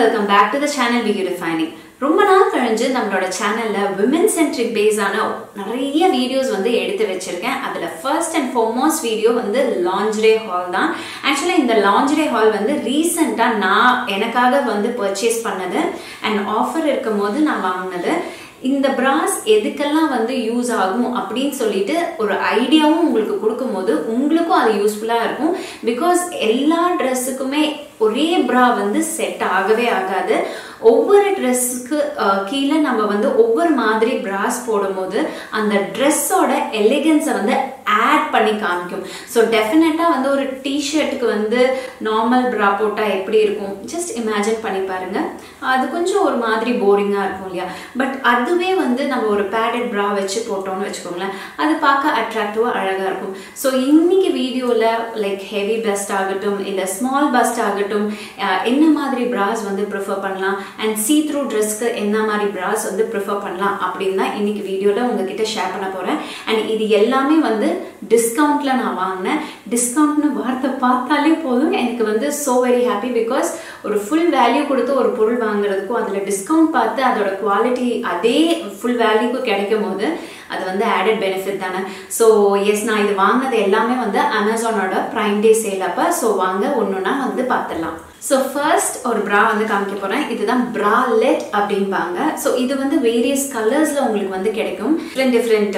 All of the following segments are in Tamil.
welcome back to the channel Beautifying. ரொம்ப நாள் கழிஞ்சு நம்மளோட சேனல்ல women centric based ஆன நிறைய வீடியோஸ் வந்து எடுத்து வச்சிருக்கேன். அதுல first and foremost வீடியோ வந்து lingerie haul தான். Actually இந்த lingerie haul வந்து ரீசன்ட்டா நான் எனக்காக வந்து purchase பண்ணது and offer இருக்கும்போது நான் வாங்குனது. இந்த bras எதுக்கெல்லாம் வந்து யூஸ் ஆகும் அப்படினு சொல்லிட்டு ஒரு ஐடியாவும் உங்களுக்கு கொடுக்கும்போது உங்களுக்கும் அது யூஸ்ஃபுல்லா இருக்கும். because எல்லா Dressக்குமே ஒரே bra வந்து செட் ஆகவே ஆகாது. ஒவ்வொரு Dressக்கு கீழ நம்ம வந்து ஒவ்வொரு மாதிரி bras போடும்போது அந்த Dressோட எலிகன்ஸை வந்து ஆட் பண்ணி காமிக்கும். ஸோ டெஃபினட்டா வந்து ஒரு டி-ஷர்ட்டுக்கு வந்து நார்மல் bra போட்டா எப்படி இருக்கும் ஜஸ்ட் இமேஜின் பண்ணி பாருங்க. அது கொஞ்சம் ஒரு மாதிரி போரிங்கா இருக்கும் இல்லையா? பட் அதுவே வந்து நம்ம ஒரு பேடட் bra வச்சு போட்டோம்னு வச்சுக்கோங்களேன், அது பார்க்க அட்ராக்டிவா அழகா இருக்கும். ஸோ இன்னைக்கு வீடியோல லைக் ஹெவி பஸ்ட் ஆகட்டும் இல்ல ஸ்மால் பஸ்ட் ஆகட்டும் என்ன மாதிரி bras வந்து ப்ரிஃபர் பண்ணலாம் அண்ட் see through ட்ரெஸ்க்கு என்ன மாதிரி bras வந்து ப்ரிஃபர் பண்ணலாம் அப்படின்னு தான் இன்னைக்கு வீடியோல உங்ககிட்ட ஷேர் பண்ண போறேன். அண்ட் இது எல்லாமே வந்து டிஸ்கவுண்ட்ல நான் வாங்கினேன். டிஸ்கவுண்ட்னு வார்த்தை பார்த்தாலே போதும் எனக்கு வந்து so very happy because ஒரு ஃபுல் வேல்யூ கொடுத்து ஒரு பொருள் வாங்குறதுக்கும் அதுல டிஸ்கவுண்ட் பார்த்து அதோட குவாலிட்டி அதே ஃபுல் வேல்யூக்கு கிடைக்கும் போது அது வந்து ஆடட் பெனிஃபிட் தானே. ஸோ எஸ், நான் இது வாங்கினது எல்லாமே வந்து அமேசானோட பிரைம் டே சேல் அப்ப. ஸோ வாங்க ஒன்னொன்னா வந்து பார்த்துடலாம். ஸோ ஃபர்ஸ்ட் ஒரு bra வந்து காமிக்க போறேன். இதுதான் bralette அப்படிம்பாங்க. ஸோ இது வந்து வேரியஸ் கலர்ஸ்ல உங்களுக்கு வந்து கிடைக்கும். டிஃப்ரெண்ட்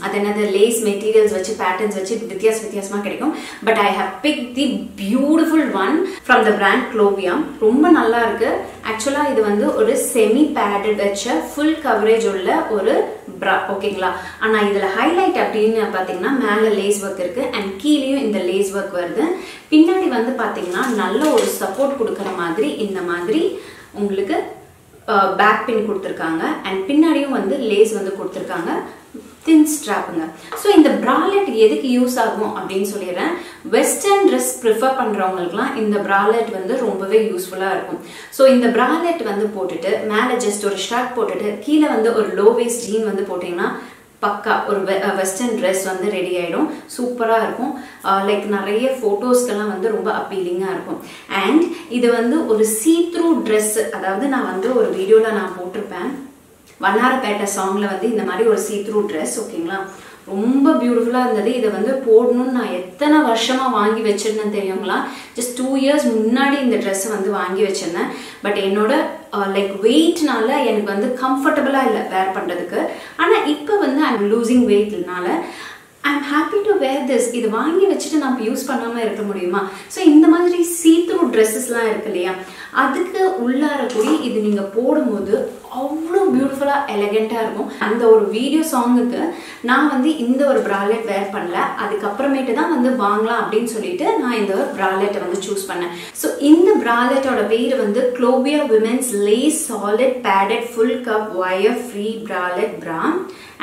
அது என்னது லேஸ் மெட்டீரியல்ஸ் வச்சு பேட்டர்ன்ஸ் வச்சு வித்தியாசமா கிடைக்கும். But I have pick the beautiful one from the brand Clovia. ரொம்ப நல்லா இருக்கு. ஆக்சுவலா இது வந்து ஒரு செமி பேடட் வச்ச ஃபுல் கவரேஜ் உள்ள ஒரு bra, ஓகேங்களா? ஆனா இதுல ஹைலைட் அப்படின்னு பாத்தீங்கன்னா மேல லேஸ் ஒர்க் இருக்கு அண்ட் கீழேயும் இந்த லேஸ் ஒர்க் வருது. பின்னாடி வந்து பாத்தீங்கன்னா நல்ல ஒரு சப்போர்ட் கொடுக்கற மாதிரி இந்த மாதிரி உங்களுக்கு பேக் பின் கொடுத்துருக்காங்க அண்ட் பின்னாடியும் வந்து லேஸ் வந்து கொடுத்துருக்காங்க. தின் ஸ்ட்ராப்புங்க. ஸோ இந்த bralette எதுக்கு யூஸ் ஆகும் அப்படின்னு சொல்லிடுறேன். வெஸ்டர்ன் ட்ரெஸ் ப்ரிஃபர் பண்றவங்களுக்குலாம் இந்த bralette வந்து ரொம்பவே யூஸ்ஃபுல்லா இருக்கும். ஸோ இந்த bralette வந்து போட்டுட்டு மேலே ஜஸ்ட் ஒரு ஷர்ட் போட்டுட்டு கீழே வந்து ஒரு லோ வேஸ்ட் ஜீன் வந்து போட்டீங்கன்னா பக்கா ஒரு வெஸ்டர்ன் ட்ரெஸ் வந்து ரெடி ஆயிடும். சூப்பரா இருக்கும். லைக் நிறைய போட்டோஸ்க்கெல்லாம் வந்து ரொம்ப அப்பீலிங்கா இருக்கும். அண்ட் இது வந்து ஒரு see through ட்ரெஸ், அதாவது நான் வந்து ஒரு வீடியோல நான் போட்டிருப்பேன் வண்ணாரப்பேட்டை சாங்ல வந்து இந்த மாதிரி ஒரு see through ட்ரெஸ், ஓகேங்களா? ரொம்ப பியூட்டிஃபுல்லா இருந்தது. இதை வந்து போடணும்னு நான் எத்தனை வருஷமா வாங்கி வச்சிருந்தேன் தெரியுங்களா? ஜஸ்ட் 2 years முன்னாடி இந்த ட்ரெஸ் வந்து வாங்கி வச்சிருந்தேன். பட் என்னோட லைக் வெயிட்னால எனக்கு வந்து கம்ஃபர்டபுளா இல்லை வேர் பண்றதுக்கு. ஆனா இப்போ வந்து ஐம் லூசிங் வெயிட்னால I'm happy to wear this. இது வாங்கி வச்சுட்டு நம்ம யூஸ் பண்ணாம இருக்க முடியுமா? ஸோ இந்த மாதிரி see through ட்ரெஸ்ஸஸ்லாம் இருக்கு இல்லையா, அதுக்கு உள்ளார கூடி இது நீங்க போடும்போது அவ்வளோ பியூட்டிஃபுல்லா எலகெண்டா இருக்கும். அந்த ஒரு வீடியோ சாங்குக்கு நான் வந்து இந்த ஒரு bralette வேர் பண்ணல, அதுக்கப்புறமேட்டு தான் வந்து வாங்கலாம் அப்படின்னு சொல்லிட்டு நான் இந்த ஒரு bralette வந்து சூஸ் பண்ணேன். ஸோ இந்த bralette-ஓட பேர் வந்து Clovia Women's Lace Solid Padded Full Cup Wire Free Bralette Bra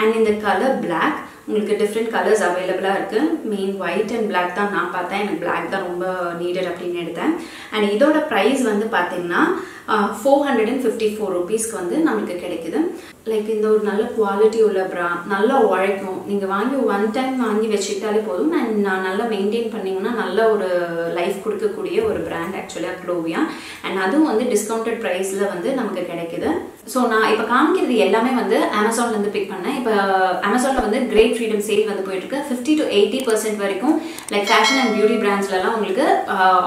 and இந்த கலர் பிளாக். உங்களுக்கு டிஃப்ரெண்ட் கலர்ஸ் அவைலபிளா இருக்கு. மெயின் ஒயிட் அண்ட் பிளாக் தான் நான் பார்த்தேன். எனக்கு பிளாக் தான் ரொம்ப நீடட் அப்படின்னு எடுத்தேன். அண்ட் இதோட ப்ரைஸ் வந்து பார்த்தீங்கன்னா 454 rupeesக்கு வந்து நமக்கு கிடைக்குது. லைக் இந்த ஒரு நல்ல குவாலிட்டி உள்ள bra, நல்லா உழைக்கும். நீங்க வாங்கி ஒன் டைம் வாங்கி வச்சுக்கிட்டாலே போதும். நான் நல்லா மெயின்டைன் பண்ணீங்கன்னா நல்ல ஒரு லைஃப் கொடுக்கக்கூடிய ஒரு பிராண்ட் ஆக்சுவலா Clovia. அண்ட் அதுவும் வந்து டிஸ்கவுண்டட் ப்ரைஸ்ல வந்து நமக்கு கிடைக்குது. ஸோ நான் இப்போ காமிக்கிறது எல்லாமே வந்து அமேசான்ல இருந்து பிக் பண்ணேன். இப்போ அமேசான்ல வந்து கிரேட் ஃப்ரீடம் சேல் வந்து போயிட்டு இருக்கு. 50 to 80% வரைக்கும் லைக் ஃபேஷன் அண்ட் பியூட்டி பிராண்ட்ஸ்லாம் உங்களுக்கு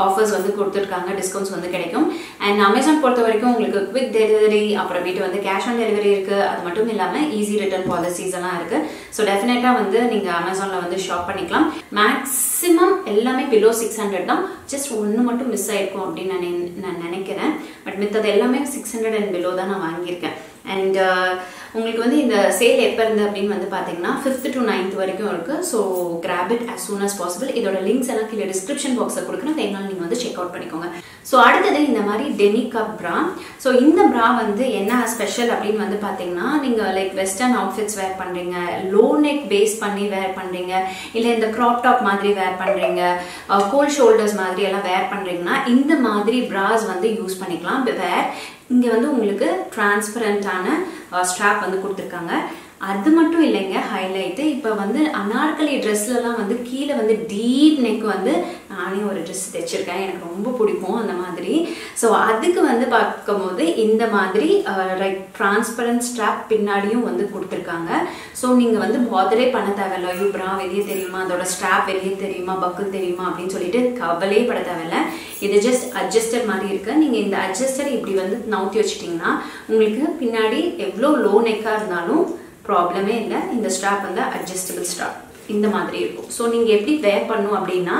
ஆஃபர்ஸ் வந்து கொடுத்துருக்காங்க, டிஸ்கவுண்ட்ஸ் வந்து கிடைக்கும். அண்ட் அமேசான் பொறுத்த வரைக்கும் உங்களுக்கு குவிக் டெலிவரி, அப்புறமேட்டு வந்து கேஷ் ஆன் டெலிவரி இருக்கு. அது மட்டும் இல்லாம ஈஸி ரிட்டர்ன் பாலிசிஸ் எல்லாம் இருக்கு. ஸோ டெஃபினட்டா வந்து நீங்க அமேசான்ல வந்து ஷாப் பண்ணிக்கலாம். மேக்ஸிமம் எல்லாமே பிலோ 600 தான். ஜஸ்ட் ஒன்று மட்டும் மிஸ் ஆயிருக்கும் அப்படின்னு நான் நினைக்கிறேன். பட் மித்தது எல்லாமே 600 அண்ட் பிலோ தான் நான் வாங்கியிருக்கேன். அண்ட் உங்களுக்கு வந்து இந்த சேல் எப்போ இருந்து அப்படின்னு வந்து பார்த்தீங்கன்னா 5th to 9th வரைக்கும் இருக்கு. So graph it as soon as possible. இதோட லிங்க்ஸ் எல்லாம் கீழே டிஸ்கிரிப்ஷன் பாக்ஸில் கொடுக்குறேன், வேணாலும் நீங்கள் வந்து செக் அவுட் பண்ணிக்கோங்க. ஸோ அடுத்தது இந்த மாதிரி டெமி கப் bra. ஸோ இந்த bra வந்து என்ன ஸ்பெஷல் அப்படின்னு வந்து பார்த்தீங்கன்னா, நீங்கள் லைக் வெஸ்டர்ன் அவுட்ஃபிட்ஸ் வேர் பண்ணுறீங்க, லோ நெக் பேஸ் பண்ணி வேர் பண்ணுறீங்க, இல்லை இந்த க்ராப் டாப் மாதிரி வேர் பண்ணுறீங்க, கோல்ட் ஷோல்டர்ஸ் மாதிரி எல்லாம் வேர் பண்ணுறீங்கன்னா இந்த மாதிரி bras வந்து யூஸ் பண்ணிக்கலாம். வேர் இங்கே வந்து உங்களுக்கு டிரான்ஸ்பரண்டான ஸ்ட்ராப் வந்து கொடுத்துருக்காங்க. அது மட்டும் இல்லைங்க ஹைலைட். இப்போ வந்து அனார்கலி ட்ரெஸ்லலாம் வந்து கீழே வந்து டீப் நெக் வந்து நானே ஒரு ட்ரெஸ் தைச்சிருக்கேன், எனக்கு ரொம்ப பிடிக்கும் அந்த மாதிரி. ஸோ அதுக்கு வந்து பார்க்கும்போது இந்த மாதிரி லைக் டிரான்ஸ்பரண்ட் ஸ்ட்ராப் பின்னாடியும் வந்து கொடுத்துருக்காங்க. ஸோ நீங்கள் வந்து பாதரே பண்ண தேவையில்ல, ஐயோ ப்ரா வெளியே தெரியுமா, அதோட ஸ்ட்ராப் வெளியே தெரியுமா, பக்கிள் தெரியுமா அப்படின்னு சொல்லிட்டு கவலையே பட தேவையில்ல. இது ஜஸ்ட் அட்ஜஸ்டட் மாதிரி இருக்கு. நீங்கள் இந்த அட்ஜஸ்டர் இப்படி வந்து நவுத்தி வச்சுட்டிங்கன்னா உங்களுக்கு பின்னாடி எவ்வளோ லோ நெக்காக இருந்தாலும் ப்ராப்ளமே இல்லை. இந்த ஸ்ட்ராப் வந்து அட்ஜஸ்டபிள் ஸ்ட்ராப் இந்த மாதிரி இருக்கும். ஸோ நீங்கள் எப்படி வேர் பண்ணும் அப்படின்னா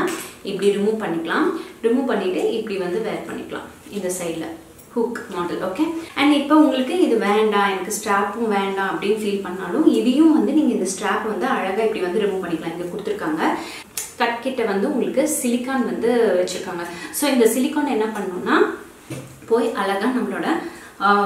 இப்படி ரிமூவ் பண்ணிக்கலாம், ரிமூவ் பண்ணிவிட்டு இப்படி வந்து வேர் பண்ணிக்கலாம் இந்த சைடில் ஹூக் மாடல். ஓகே, அண்ட் இப்போ உங்களுக்கு இது வேண்டாம், எனக்கு ஸ்ட்ராப்பும் வேண்டாம் அப்படின்னு ஃபீல் பண்ணாலும் இதையும் வந்து நீங்கள் இந்த ஸ்ட்ராப் வந்து அழகாக இப்படி வந்து ரிமூவ் பண்ணிக்கலாம். இங்கே கொடுத்துருக்காங்க கட் கிட்ட வந்து உங்களுக்கு சிலிக்கான் வந்து வச்சுருக்காங்க. ஸோ இந்த சிலிக்கான் என்ன பண்ணணும்னா போய் அழகாக நம்மளோட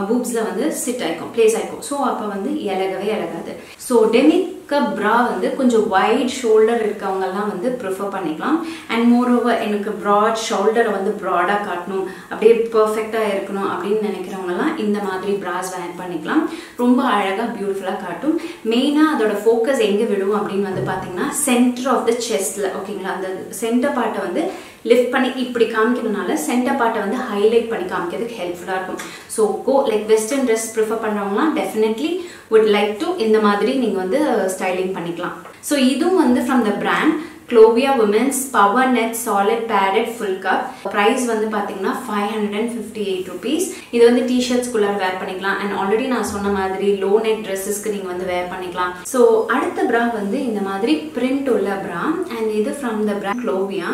பூப்ஸில் வந்து சிட் ஆகிக்கும், பிளேஸ் ஆகிக்கும். ஸோ அப்போ வந்து இலகாது. ஸோ டெமிக்க ப்ரா வந்து கொஞ்சம் வைட் ஷோல்டர் இருக்கவங்கெல்லாம் வந்து ப்ரிஃபர் பண்ணிக்கலாம். அண்ட் மோரோவர் எனக்கு ப்ராட் ஷோல்டரை வந்து ப்ராடாக காட்டணும், அப்படியே பர்ஃபெக்டாக இருக்கணும் அப்படின்னு நினைக்கிறவங்கலாம் இந்த மாதிரி ப்ராஸ் வேர் பண்ணிக்கலாம். ரொம்ப அழகாக பியூட்டிஃபுல்லாக காட்டும். மெயினாக அதோட ஃபோக்கஸ் எங்கே விடும் அப்படின்னு வந்து பார்த்தீங்கன்னா சென்டர் ஆஃப் த செஸ்டில். ஓகேங்களா, அந்த சென்டர் பார்ட்டை வந்து லிஃப்ட் பண்ணி இப்படி காமிக்கிறதுனால சென்டர் பார்ட்டை வந்து ஹைலைட் பண்ணி காமிக்கிறதுக்கு ஹெல்ப்ஃபுல்லாக இருக்கும். So go like western dress prefer பண்ணுறவங்களாம் டெஃபினெட்லி would like to இந்த மாதிரி நீங்கள் வந்து ஸ்டைலிங் பண்ணிக்கலாம். ஸோ இதுவும் வந்து from the brand Clovia Women's Power Net Solid Padded Full Cup. Price வந்து பார்த்தீங்கன்னா 558 rupees. இது வந்து டிஷர்ட்ஸ்குள்ளார வேர் பண்ணிக்கலாம். அண்ட் ஆல்ரெடி நான் சொன்ன மாதிரி லோ நெட் ட்ரெஸ்ஸஸ்க்கு நீங்கள் வந்து வேர் பண்ணிக்கலாம். ஸோ அடுத்த ப்ரா வந்து இந்த மாதிரி பிரிண்ட் உள்ள ப்ரா, அண்ட் இது from the brand Clovia.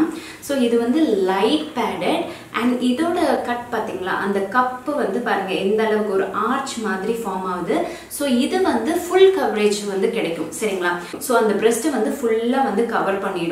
So இது வந்து லைட் பேடட் அண்ட் இதோட கட் பார்த்தீங்களா, அந்த கப்பு வந்து பாருங்க எந்த அளவுக்கு ஒரு ஆர்ச் மாதிரி ஃபார்ம் ஆகுது. ஸோ இது வந்து ஃபுல் கவரேஜ் வந்து கிடைக்கும். சரிங்களா, ஸோ அந்த பிரெஸ்ட்டை வந்து ஃபுல்லாக வந்து கவர் பண்ணிடும்.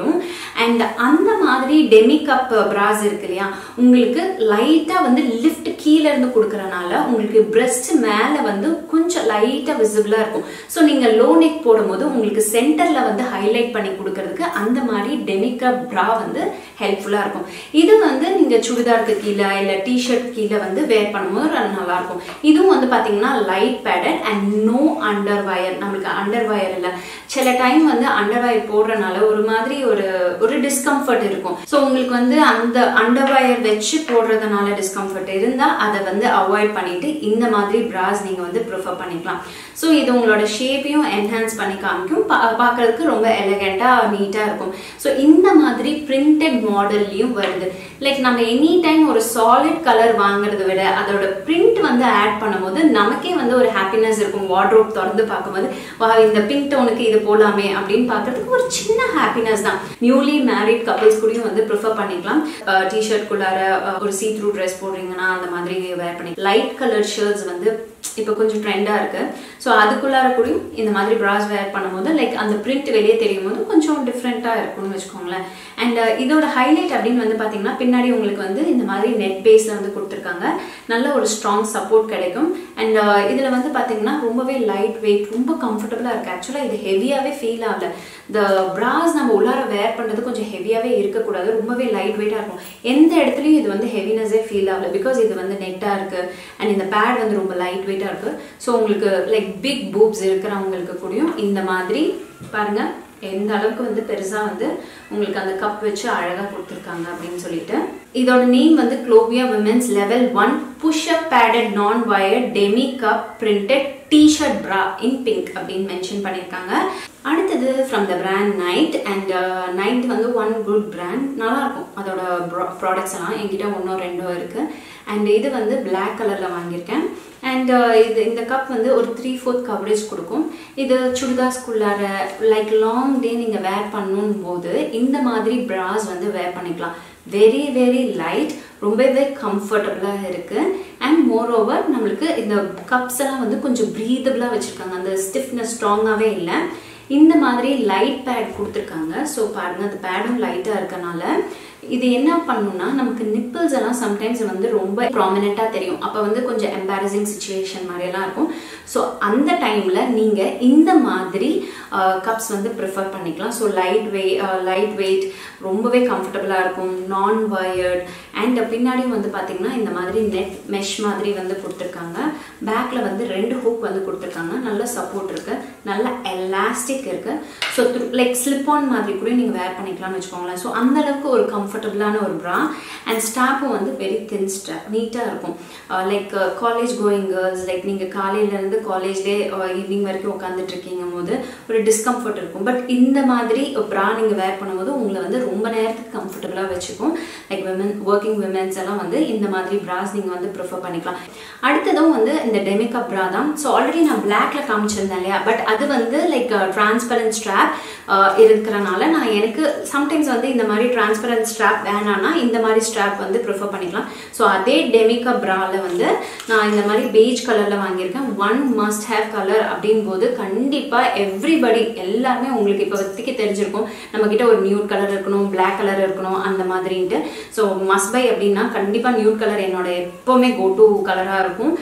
அண்ட் அந்த மாதிரி டெமி கப் பிராஸ் இருக்கு இல்லையா, உங்களுக்கு லைட்டா வந்து லிஃப்ட் கீழே இருந்து கொடுக்கறனால உங்களுக்கு பிரெஸ்ட் மேல வந்து கொஞ்சம் லைட்டா விசிபிளா இருக்கும். ஸோ நீங்க லோ நெக் போடும்போது உங்களுக்கு சென்டர்ல வந்து ஹைலைட் பண்ணி கொடுக்கறதுக்கு அந்த மாதிரி டெமி கப் பிரா வந்து ஹெல்ப்ஃபுல்லா இருக்கும். இது வந்து நீங்க சுடிதாருக்கு கீழே இல்ல டிஷர்ட் கீழே வந்து வேர் பண்ணும்போது நல்லா இருக்கும். இதுவும் வந்து பாத்தீங்கன்னா லைட் பேடட் அண்ட் நோ அண்டர்வயர். நம்மளுக்கு அண்டர்வயர் இல்ல, சில டைம் வந்து அண்டர்வயர் போடுறதுனால ஒரு மாதிரி ஒரு டிஸ்கம்ஃபர்ட் இருக்கும். ஸோ உங்களுக்கு வந்து அந்த அண்டர்வயர் வச்சு போடுறதுனால டிஸ்கம்ஃபர்ட் இருந்தா அதை வந்து அவாய்ட் பண்ணிட்டு இந்த மாதிரி பிராஸ் நீங்க வந்து ப்ரிஃபர் பண்ணிக்கலாம். ஸோ இது உங்களோட ஷேப்பையும் என்ஹான்ஸ் பண்ணி காமிக்கும், பார்க்கறதுக்கு ரொம்ப எலகண்டா நீட்டா இருக்கும். ஸோ இந்த மாதிரி பிரிண்டட் மாடல்லையும் வருது. லைக் நம்ம எனி டைம் ஒரு சாலிட் கலர் வாங்குறத விட அதோட பிரிண்ட் வந்து ஆட் பண்ணும்போது நமக்கே வந்து ஒரு ஹாப்பினஸ் இருக்கும். வார்ட்ரோப் திறந்து பார்க்கும்போது வா இந்த பிங்க் டோனுக்கு இது போலாமே அப்படின்னு பார்க்கறதுக்கு ஒரு சின்ன ஹாப்பினஸ் தான். நியூலி மேரிட் கப்பிள்ஸ் கூடயும் வந்து ப்ரிஃபர் பண்ணிக்கலாம். டிஷர்ட் குள்ளார ஒரு சீ த்ரூ ட்ரெஸ் போடுறீங்கன்னா அந்த மாதிரி வேர் பண்ணி லைட் கலர் ஷர்ட்ஸ் வந்து இப்போ கொஞ்சம் ட்ரெண்டா இருக்கு. ஸோ அதுக்குள்ளார கூடயும் இந்த மாதிரி பிராஸ் வேர் பண்ணும்போது லைக் அந்த பிரிண்ட் வெளியே தெரியும் போது கொஞ்சம் டிஃப்ரெண்டா இருக்கும்னு வச்சுக்கோங்களேன். அண்ட் இதோட ஹைலைட் அப்படின்னு வந்து பாத்தீங்கன்னா பின்னாடி உங்களுக்கு வந்து இந்த மாதிரி நெட் பேஸ்ல வந்து கொடுத்துருக்காங்க. நல்ல ஒரு ஸ்ட்ராங் சப்போர்ட் கிடைக்கும். அண்ட் இதுல வந்து பாத்தீங்கன்னா ரொம்பவே லைட் வெயிட், ரொம்ப கம்ஃபர்டபுளா இருக்கு. ஆக்சுவலா இது ஹெவியாவே ஃபீல் ஆகல. இந்த பிராஸ் நம்ம உள்ளார வேர் பண்றது கொஞ்சம் ஹெவியாவே இருக்கக்கூடாது, ரொம்பவே லைட் வெயிட்டா இருக்கும். எந்த இடத்துலயும் இது வந்து ஹெவினஸே ஃபீல் ஆகல, பிகாஸ் இது வந்து நெட்டா இருக்கு அண்ட் இந்த பேட் வந்து ரொம்ப லைட் வெயிட்டா இருக்கு. ஸோ உங்களுக்கு லைக் பிக் பூப்ஸ் இருக்கிறவங்களுக்கு கூடயும் இந்த மாதிரி பாருங்க எந்த அளவுக்கு வந்து பெருசா வந்து உங்களுக்கு அந்த கப் வச்சு அழகா கொடுத்துருக்காங்க அப்படின்னு சொல்லிட்டு. இதோட நேம் வந்து Clovia Women's Level 1 Push-up Padded Non-Wired Demi Cup Printed T-shirt Bra in Pink அப்படின்னு மென்ஷன் பண்ணியிருக்காங்க. அடுத்தது from the brand night. And night வந்து ஒன் குட் பிராண்ட், நல்லா இருக்கும் அதோட ப்ராடக்ட்ஸ் எல்லாம். என்கிட்ட 1-2 இருக்கு. அண்ட் இது வந்து பிளாக் கலர்ல வாங்கியிருக்கேன். அண்ட் இது இந்த கப் வந்து ஒரு 3/4 கவரேஜ் கொடுக்கும். இது சுடிதாஸ்குள்ளார லைக் லாங் டே நீங்க வேர் பண்ணும் போது இந்த மாதிரி பிராஸ் வந்து வேர் பண்ணிக்கலாம். வெரி வெரி லைட், ரொம்பவே கம்ஃபர்டபுளா இருக்கு. அண்ட் மோர் ஓவர் நம்மளுக்கு இந்த கப்ஸ் எல்லாம் வந்து கொஞ்சம் பிரீதபிளா வச்சிருக்காங்க, அந்த ஸ்டிஃப்னஸ் ஸ்ட்ராங்காவே இல்லை. இந்த மாதிரி லைட் பேட் கொடுத்துருக்காங்க. ஸோ பாருங்க அந்த பேடும் லைட்டா இருக்கனால இது என்ன பண்ணும்னா நமக்கு நிப்பிள்ஸ் எல்லாம் சம்டைம்ஸ் வந்து ரொம்ப ப்ராமினெண்டா தெரியும். அப்போ வந்து கொஞ்சம் எம்பாரசிங் சுச்சுவேஷன் மாதிரி எல்லாம் இருக்கும். ஸோ அந்த டைம்ல நீங்க இந்த மாதிரி கப்ஸ் வந்து ப்ரிஃபர் பண்ணிக்கலாம். ஸோ லைட் வெயிட், ரொம்பவே கம்ஃபர்டபுளா இருக்கும், நான் வயர்ட். அண்ட் பின்னாடியும் வந்து பாத்தீங்கன்னா இந்த மாதிரி நெட் மெஷ் மாதிரி வந்து கொடுத்துருக்காங்க. பேக்ல வந்து 2 ஹூக் வந்து கொடுத்துருக்காங்க. நல்ல சப்போர்ட் இருக்கு, நல்ல எலாஸ்டிக் இருக்கு. ஸோ லைக் ஸ்லிப் ஆன் மாதிரி கூட நீங்க வேர் பண்ணிக்கலாம்னு வச்சுக்கோங்களேன். ஸோ அந்த அளவுக்கு ஒரு கம்ஃபர்டபுளான ஒரு ப்ரா. அண்ட் ஸ்டாப்பும் வந்து வெரி தின் ஸ்டாப், நீட்டா இருக்கும். Like college going girls, like நீங்க காலையில இருந்து காலேஜ்லேயே ஈவினிங் வரைக்கும் உட்காந்துட்டு இருக்கீங்க போது ஒரு டிஸ்கம்ஃபர்ட் இருக்கும். பட் இந்த மாதிரி ப்ரா நீங்க வேர் பண்ணும்போது உங்களை வந்து ரொம்ப நேரத்துக்கு கம்ஃபர்டபுளா வச்சுக்கும். லைக் ஒர்க்கிங் விமென்ஸ் எல்லாம் வந்து இந்த மாதிரி ப்ராஸ் நீங்க வந்து ப்ரிஃபர் பண்ணிக்கலாம். அடுத்ததும் வந்து இந்த டெமி கப் ப்ரா தான். ஸோ ஆல்ரெடி நான் பிளாக்ல காமிச்சிருந்தேன் இல்லையா, பட் அது வந்து லைக் டிரான்ஸ்பரண்ட் ஸ்ட்ராப் இருக்கிறனால நான் எனக்கு சம்டைம்ஸ் வந்து இந்த மாதிரி டிரான்ஸ்பரண்ட் ஸ்ட்ராப் வேணான்னா இந்த மாதிரி ஸ்ட்ராப் வந்து ப்ரிஃபர் பண்ணிக்கலாம். ஸோ அதே டெமி கப் ப்ரால வந்து நான் இந்த மாதிரி பெய்ஜ் கலர்ல வாங்கியிருக்கேன். ஒன் மஸ்ட் ஹேவ் கலர் அப்படின் போது கண்டிப்பா எவ்ரிபடி எல்லாருமே உங்களுக்கு இப்போ வரைக்கும் தெரிஞ்சிருக்கும் நம்ம கிட்ட ஒரு நியூட் கலர் இருக்கணும், பிளாக் கலர் இருக்கணும் அந்த மாதிரின்ட்டு. ஸோ மஸ்ட் பை அப்படின்னா கண்டிப்பா நியூட் கலர் என்னோட எப்பவுமே கோ டு கலரா இருக்கும்.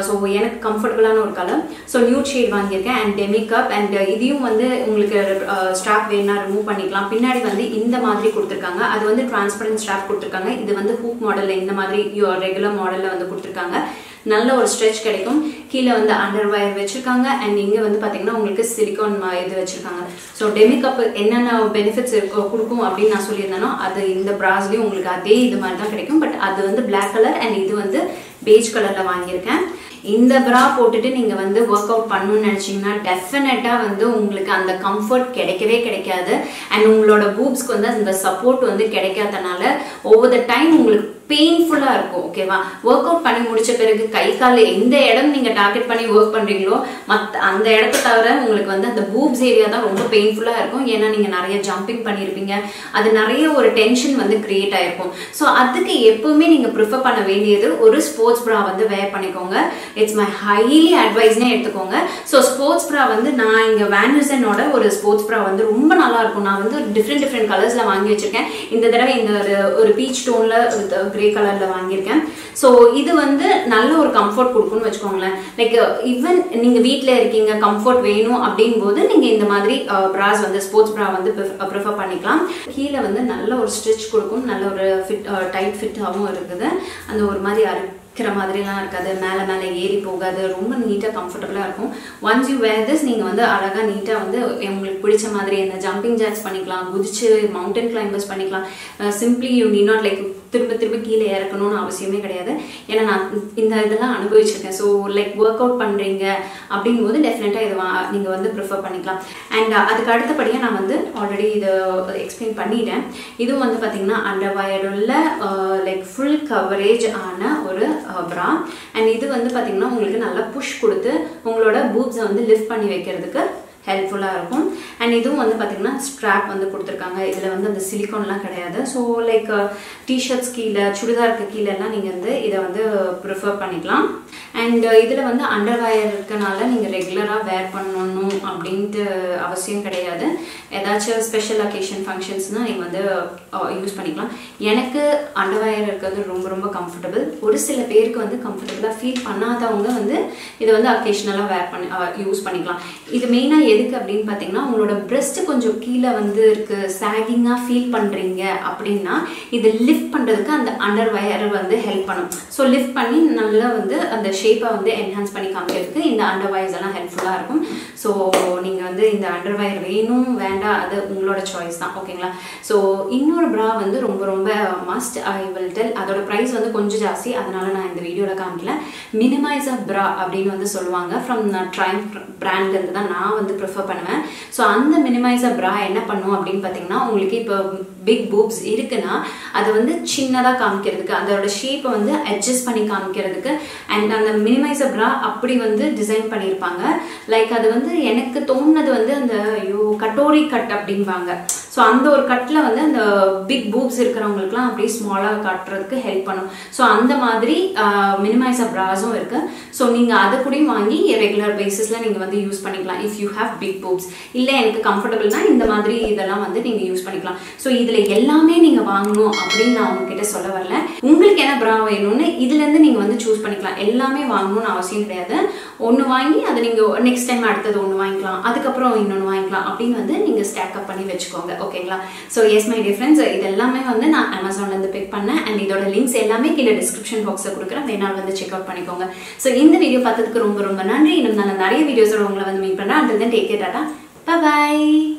ஸோ எனக்கு கம்ஃபர்டபுளான ஒரு கலர். ஸோ நியூட் ஷேட் வாங்கியிருக்கேன். And Demi cup. அண்ட் இதையும் வந்து உங்களுக்கு ஸ்ட்ராப் வேணா ரிமூவ் பண்ணிக்கலாம். பின்னாடி வந்து இந்த மாதிரி கொடுத்துருக்காங்க. அது வந்து டிரான்ஸ்பரண்ட் ஸ்ட்ராப் கொடுத்துருக்காங்க. இது வந்து ஹூக் மாடல்ல இந்த மாதிரி ரெகுலர் மாடல்ல வந்து கொடுத்துருக்காங்க. நல்ல ஒரு ஸ்ட்ரெச் கிடைக்கும். கீழே வந்து அண்டர்வயர் வச்சிருக்காங்க. அண்ட் இங்க வந்து பாத்தீங்கன்னா உங்களுக்கு சிலிகான் இது வச்சிருக்காங்க. ஸோ டெமி கப் என்னென்ன பெனிஃபிட்ஸ் கொடுக்கும் அப்படின்னு நான் சொல்லியிருந்தேனோ அது இந்த ப்ராஸ்லயும் உங்களுக்கு அதே இது மாதிரி தான் கிடைக்கும். பட் அது வந்து பிளாக் கலர் அண்ட் இது வந்து பேஜ் கலர்ல வாங்கியிருக்கேன். இந்த ப்ரா போட்டுட்டு நீங்க வந்து ஒர்க் அவுட் பண்ணணும்னு நினைச்சீங்கன்னா டெஃபினட்டா வந்து உங்களுக்கு அந்த கம்ஃபர்ட் கிடைக்கவே கிடைக்காது. அண்ட் உங்களோட பூப்ஸ்க்கு வந்து அந்த சப்போர்ட் வந்து கிடைக்காதனால ஓவர் த டைம் உங்களுக்கு பெயின்ஃபுல்லா இருக்கும். ஓகேவா, ஒர்க் அவுட் பண்ணி முடிச்ச பிறகு கை கால் எந்த இடம் நீங்க டார்கெட் பண்ணி ஒர்க் பண்றீங்களோ அந்த இடத்த தவிர உங்களுக்கு வந்து அந்த பூப்ஸ் ஏரியா தான் ரொம்ப பெயின்ஃபுல்லா இருக்கும். ஏன்னா நீங்க நிறைய ஜம்பிங் பண்ணிருப்பீங்க, அது நிறைய ஒரு டென்ஷன் வந்து கிரியேட் ஆயிருக்கும். ஸோ அதுக்கு எப்பவுமே நீங்க ப்ரிஃபர் பண்ண வேண்டியது ஒரு ஸ்போர்ட்ஸ் ப்ரா வந்து வேர் பண்ணிக்கோங்க. இட்ஸ் மை ஹைலி அட்வைஸ்னே எடுத்துக்கோங்க. ஸோ ஸ்போர்ட்ஸ் ப்ரா வந்து நான் இங்க ஹியூசனோட ஒரு ஸ்போர்ட்ஸ் ப்ரா வந்து ரொம்ப நல்லா இருக்கும். நான் வந்து டிஃப்ரெண்ட் கலர்ஸ்ல வாங்கி வச்சிருக்கேன். இந்த தடவை இந்த ஒரு பீச் டோன்ல கிரே கலர்ல வாங்கியிருக்கேன். ஸோ இது வந்து நல்ல ஒரு கம்ஃபர்ட் கொடுக்கும்னு வச்சுக்கோங்களேன். லைக் ஈவன் நீங்க வீட்டில் இருக்கீங்க, கம்ஃபர்ட் வேணும் அப்படின் போது நீங்க இந்த மாதிரி ப்ராஸ் வந்து ஸ்போர்ட்ஸ் ப்ரா வந்து ப்ரிஃபர் பண்ணிக்கலாம். கீழே வந்து நல்ல ஒரு ஸ்டிச் கொடுக்கும், நல்ல ஒரு ஃபிட் டைட் ஃபிட்டாகவும் இருக்குது. அந்த ஒரு மாதிரி இருக்கிற மாதிரிலாம் இருக்காது, மேலே மேலே ஏறி போகாது, ரொம்ப நீட்டாக கம்ஃபர்டபுளாக இருக்கும். ஒன்ஸ் யூ வேர் திஸ் நீங்கள் வந்து அழகாக நீட்டாக வந்து உங்களுக்கு பிடிச்ச மாதிரி இந்த ஜம்பிங் ஜாக்ஸ் பண்ணிக்கலாம், குதிச்சு மவுண்டன் கிளைம்பர்ஸ் பண்ணிக்கலாம். Simply you need not like திரும்ப கீழே இறக்கணும்னு அவசியமே கிடையாது. ஏன்னா நான் இந்த இதெல்லாம் அனுபவிச்சிருக்கேன். ஸோ லைக் ஒர்க் அவுட் பண்ணுறீங்க அப்படின் போது டெஃபினட்டாக இதை நீங்கள் வந்து ப்ரிஃபர் பண்ணிக்கலாம். அண்ட் அதுக்கு அடுத்தபடியாக நான் வந்து ஆல்ரெடி இதை எக்ஸ்பிளைன் பண்ணிட்டேன். இதுவும் வந்து பார்த்தீங்கன்னா அண்டர்வயர்டுள்ள லைக் ஃபுல் கவரேஜ் ஆன ஒரு ப்ரா. அண்ட் இது வந்து பார்த்தீங்கன்னா உங்களுக்கு நல்லா புஷ் கொடுத்து உங்களோட பூப்ஸை வந்து லிஃப்ட் பண்ணி வைக்கிறதுக்கு ஹெல்ப்ஃபுல்லாக இருக்கும். அண்ட் இதுவும் வந்து பார்த்தீங்கன்னா ஸ்ட்ராப் வந்து கொடுத்துருக்காங்க. இதில் வந்து அந்த சிலிகான்லாம் கிடையாது. ஸோ லைக் டிஷர்ட்ஸ் கீழே, சுடிதாருக்கு கீழெல்லாம் நீங்கள் வந்து இதை வந்து ப்ரிஃபர் பண்ணிக்கலாம். அண்ட் இதில் வந்து அண்டர்வயர் இருக்கனால நீங்கள் ரெகுலராக வேர் பண்ணணும் அப்படின்ட்டு அவசியம் கிடையாது. ஏதாச்சும் ஸ்பெஷல் அக்கேஷன் ஃபங்க்ஷன்ஸ்னால் நீங்கள் வந்து யூஸ் பண்ணிக்கலாம். எனக்கு அண்டர்வயர் இருக்கிறது ரொம்ப கம்ஃபர்டபுள். ஒரு சில பேருக்கு வந்து கம்ஃபர்டபுளாக ஃபீல் பண்ணாதவங்க வந்து இதை வந்து அக்கேஷனலாக வேர் யூஸ் பண்ணிக்கலாம். இது மெயினாக எதுக்கு அப்படின்னு பார்த்தீங்கன்னா உங்களோட பிரெஸ்ட் கொஞ்சம் கீழே வந்து இருக்கு, சாகிங்காக ஃபீல் பண்ணுறீங்க அப்படின்னா இது லிஃப்ட் பண்ணுறதுக்கு அந்த அண்டர்வயர் வந்து ஹெல்ப் பண்ணும். ஸோ லிஃப்ட் பண்ணி நல்லா வந்து அந்த ஷேப்பை வந்து என்ஹான்ஸ் பண்ணி காமிக்கிறதுக்கு இந்த அண்டர்வயர்ஸ் எல்லாம் ஹெல்ப்ஃபுல்லாக இருக்கும். ஸோ நீங்கள் வந்து இந்த அண்டர்வயர் வேணும் வேண்டாம் அது உங்களோட சாய்ஸ் தான். ஓகேங்களா. ஸோ இன்னொரு ப்ரா வந்து ரொம்ப மஸ்ட், ஐ வில் டெல். அதோட ப்ரைஸ் வந்து கொஞ்சம் ஜாஸ்தி, அதனால நான் இந்த வீடியோவில் காமிக்கல. மினிமைசர் ப்ரா அப்படின்னு வந்து சொல்லுவாங்க. ஃப்ரம் ட்ரைம் பிராண்ட்லேருந்து தான் நான் வந்து ப்ரிஃபர் பண்ணுவேன். ஸோ அந்த மினிமைசர் ப்ரா என்ன பண்ணும் அப்படின்னு பார்த்தீங்கன்னா உங்களுக்கு இப்போ பிக் பூப்ஸ் இருக்குன்னா அதை வந்து சின்னதாக காமிக்கிறதுக்கு, அதோட ஷேப்பை வந்து அட்ஜஸ்ட் பண்ணி காமிக்கிறதுக்கு அண்ட் அந்த மினிமைசர் ப்ரா அப்படி வந்து டிசைன் பண்ணியிருப்பாங்க. லைக் அது வந்து எனக்கு தோணுனது வந்து அந்த கட்டோரி கட் அப்படின்பாங்க. ஸோ அந்த ஒரு கட்டில் வந்து அந்த பிக் பூப்ஸ் இருக்கிறவங்களுக்குலாம் அப்படியே ஸ்மாலாக காட்டுறதுக்கு ஹெல்ப் பண்ணும். ஸோ அந்த மாதிரி மினிமைசர் ப்ராஸும் இருக்கு. ஸோ நீங்கள் அதை கூடயும் வாங்கி ரெகுலர் பேசிஸில் நீங்கள் வந்து யூஸ் பண்ணிக்கலாம். If you have big boobs, இல்லை எனக்கு கம்ஃபர்டபுள்னா இந்த மாதிரி இதெல்லாம் வந்து நீங்கள் யூஸ் பண்ணிக்கலாம். ஸோ இதில் எல்லாமே நீங்கள் வாங்கணும் அப்படின்னு நான் உங்ககிட்ட சொல்ல வரல. உங்களுக்கு என்ன ப்ரா வேணும்னு இதுலேருந்து நீங்கள் வந்து சூஸ் பண்ணிக்கலாம். எல்லாமே வாங்கணும்னு அவசியம் கிடையாது. ஒன்று வாங்கி அதை நீங்கள் நெக்ஸ்ட் டைம் அடுத்தது ஒன்று வாங்கிக்கலாம், அதுக்கப்புறம் இன்னொன்று வாங்கிக்கலாம் அப்படின்னு வந்து நீங்கள் ஸ்டாக் அப் பண்ணி வச்சுக்கோங்க. ஓகேங்களா? So S my dear friends, இது எல்லாமே வந்து நான் அமேசான்லேருந்து பிக் பண்ணேன். அண்ட் இதோட லிங்க்ஸ் எல்லாமே கீழே டிஸ்கிரிப்ஷன் பாக்ஸில் கொடுக்குறேன், வேணாலும் வந்து செக் அவுட் பண்ணிக்கோங்க. ஸோ இந்த வீடியோ பார்த்ததுக்கு ரொம்ப ரொம்ப நன்றி. இன்னும் நான் நிறைய வீடியோஸோட உங்களை வந்து மீட் பண்ணுறேன். until then take care, Tata, bye bye.